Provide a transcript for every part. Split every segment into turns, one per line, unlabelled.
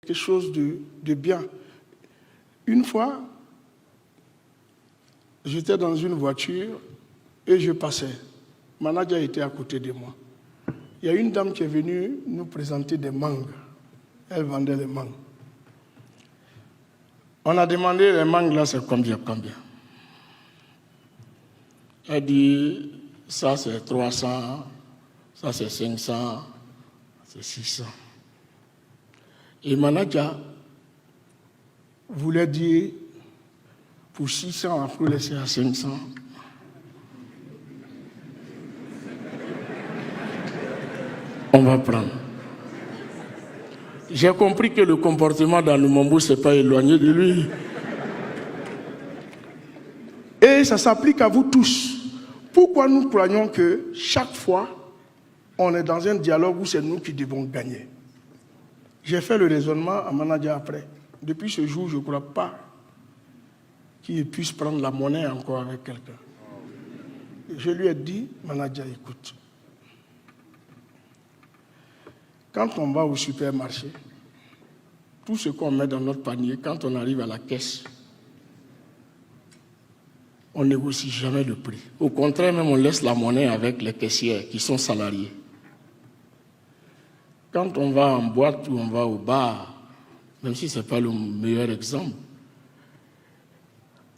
quelque chose de bien. Une fois, j'étais dans une voiture et je passais. Manager était à côté de moi. Il y a une dame qui est venue nous présenter des mangues. Elle vendait les mangues. On a demandé les mangues là, c'est combien? Elle dit, ça c'est 300, ça c'est 500, c'est 600. Et manager voulait dire, pour 600, il faut laisser à 500. On va prendre. J'ai compris que le comportement dans le Mambo ne s'est pas éloigné de lui. Et ça s'applique à vous tous. Pourquoi nous croyons que chaque fois, on est dans un dialogue où c'est nous qui devons gagner? J'ai fait le raisonnement à manager après. Depuis ce jour, je ne crois pas qu'il puisse prendre la monnaie encore avec quelqu'un. Je lui ai dit, manager, écoute, quand on va au supermarché, tout ce qu'on met dans notre panier, quand on arrive à la caisse, on ne négocie jamais le prix. Au contraire, même on laisse la monnaie avec les caissières qui sont salariés. Quand on va en boîte ou on va au bar, même si ce n'est pas le meilleur exemple,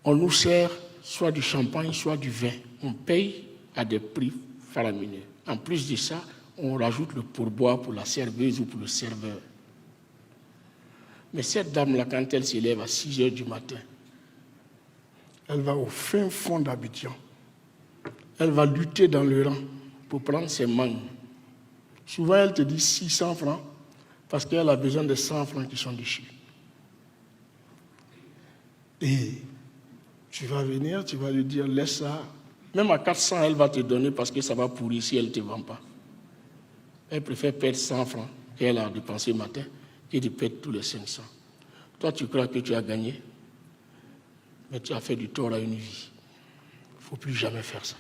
on nous sert soit du champagne, soit du vin. On paye à des prix faramineux. En plus de ça, on rajoute le pourboire pour la serveuse ou pour le serveur. Mais cette dame-là, quand elle s'élève à 6 heures du matin, elle va au fin fond d'Abidjan. Elle va lutter dans le rang pour prendre ses mangues. Souvent, elle te dit 600 francs parce qu'elle a besoin de 100 francs qui sont dessus. Et tu vas venir, tu vas lui dire, laisse ça. Même à 400, elle va te donner parce que ça va pourrir si elle ne te vend pas. Elle préfère perdre 100 francs qu'elle a dépensé le matin que de perdre tous les 500. Toi, tu crois que tu as gagné, mais tu as fait du tort à une vie. Il ne faut plus jamais faire ça.